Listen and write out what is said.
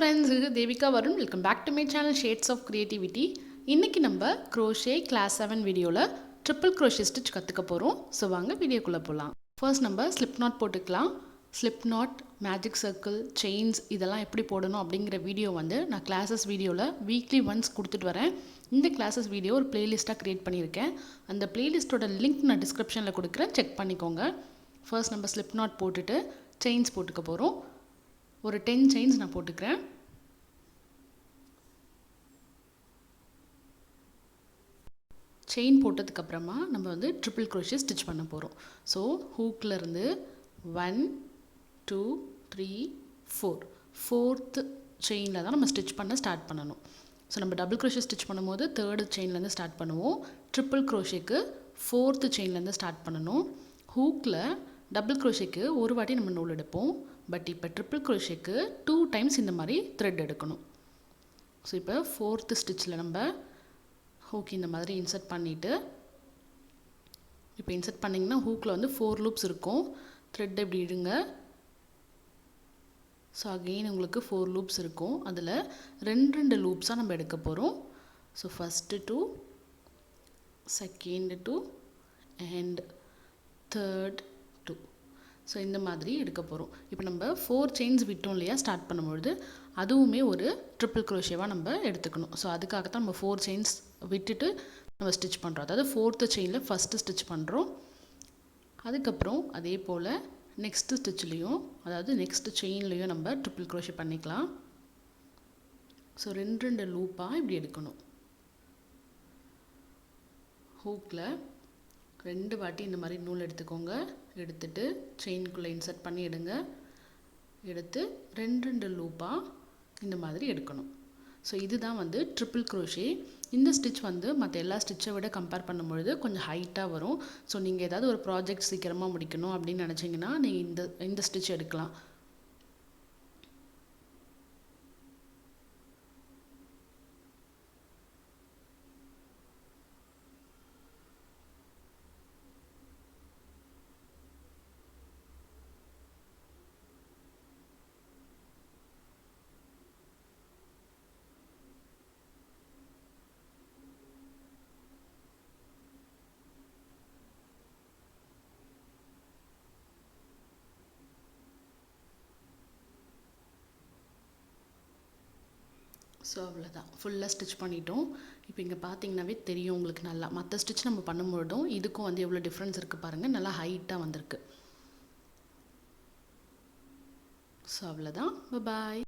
friends, this is Deva4win27. Welcome back to my channel Shades of Creativity. இன்னைக்கு நம்ம crochet class 7 வீடியோல triple crochet stitch கத்துக்க போறோம். So வாங்க வீடியோக்குள்ள போலாம். First நம்ம slip knot போட்டுக்கலாம். Slip knot, magic circle, chains இதெல்லாம் எப்படி போடணும் அப்படிங்கற வீடியோ வந்து நான் classes வீடியோல weekly once கொடுத்துட்டு வரேன். இந்த classes வீடியோ ஒரு playlist-ஆ கிரியேட் பண்ணியிருக்கேன். அந்த playlist-ஓட லிங்க் நான் description-ல கொடுக்கிறேன். செக் பண்ணிக்கோங்க. First நம்ம slip knot போட்டுட்டு chains போட்டுக்க போறோம். ஒரு 10 chains நான் போட்டுக்கிறேன். செயின் போட்டதுக்கு அப்புறமா நம்ம வந்து ட்ரிபிள் crochet ஸ்டிட்ச் பண்ண போறோம். சோ ஹூக்ல இருந்து 1 2 3 4 fourth செயின்ல தான் நம்ம ஸ்டிட்ச் பண்ண ஸ்டார்ட் பண்ணனும். சோ நம்ம டபுள் crochet ஸ்டிட்ச் பண்ணும்போது third செயின்ல இருந்து ஸ்டார்ட் பண்ணுவோம். ட்ரிபிள் crochetக்கு fourth செயின்ல இருந்து ஸ்டார்ட் பண்ணனும். ஹூக்ல டபுள் crochetக்கு ஒரு வாட்டி நம்ம நூல் எடுப்போம். பட் இப்போ ட்ரிபிள் crochetக்கு 2 டைம்ஸ் இந்த மாதிரி thread எடுக்கணும். சோ இப்போ fourth ஸ்டிட்ச்ல நம்ம ஹூக் இந்த மாதிரி இன்சர்ட் பண்ணிட்டு இப்போ இன்சர்ட் பண்ணீங்கன்னா ஹூக்ல வந்து 4 லூப்ஸ் இருக்கும். thread இப்படி இழுங்க. சோ again உங்களுக்கு 4 லூப்ஸ் இருக்கும். அதுல ரெண்டு லூப்ஸா நம்ம எடுக்க போறோம். So first 2 second 2 and third 2. So இந்த மாதிரி எடுக்க போறோம். இப்போ நம்ம 4 chains விட்டோம் இல்லையா ஸ்டார்ட் பண்ணும்போது அதுவுமே ஒரு ட்ரிபிள் crochetவா நம்ம எடுத்துக்கணும். சோ அதுக்காக தான் நம்ம 4 chains விட்டுட்டு நம்ம ஸ்டிட்ச் பண்றோம். அதாவது 4th செயின்ல ஃபர்ஸ்ட் ஸ்டிட்ச் பண்றோம். அதுக்கு அப்புறம் அதே போல நெக்ஸ்ட் ஸ்டிட்ச்லயும் அதாவது நெக்ஸ்ட் செயின்லயும் நம்ம ட்ரிபிள் crochet பண்ணிக்கலாம். சோ ரெண்டு லூப்பா இப்படி எடுக்கணும். ஹூக்ல ரெண்டு வாட்டி இந்த மாதிரி நூல் எடுத்துக்கோங்க. எடுத்துட்டு செயின்குள்ள இன்சர்ட் பண்ணி எடுங்க. எடுத்து ரெண்டு லூப்பா இந்த மாதிரி எடுக்கணும். சோ இதுதான் வந்து ட்ரிபிள் crochet. இந்த ஸ்டிட்ச் வந்து மற்ற எல்லா ஸ்டிட்சை விட கம்பேர் பண்ணும்போது கொஞ்சம் ஹைட்டா வரும். சோ நீங்க ஏதாவது ஒரு ப்ராஜெக்ட் சீக்கிரமா முடிக்கணும் அப்படினு நினைச்சீங்கன்னா நீங்க இந்த ஸ்டிட்ச் எடுக்கலாம். சோ அவ்வளவுதான். ஃபுல்லா ஸ்டிட்ச் பண்ணிட்டோம். இப்போ இங்க பாத்தீங்கன்னாவே தெரியும் உங்களுக்கு நல்லா. மத்த ஸ்டிட்ச் நம்ம பண்ணும்போதும் இதுக்கும் வந்து எவ்வளவு டிஃபரன்ஸ் இருக்கு பாருங்க. நல்லா ஹைட்டா வந்திருக்கு. சோ அவ்வளவுதான். Bye by.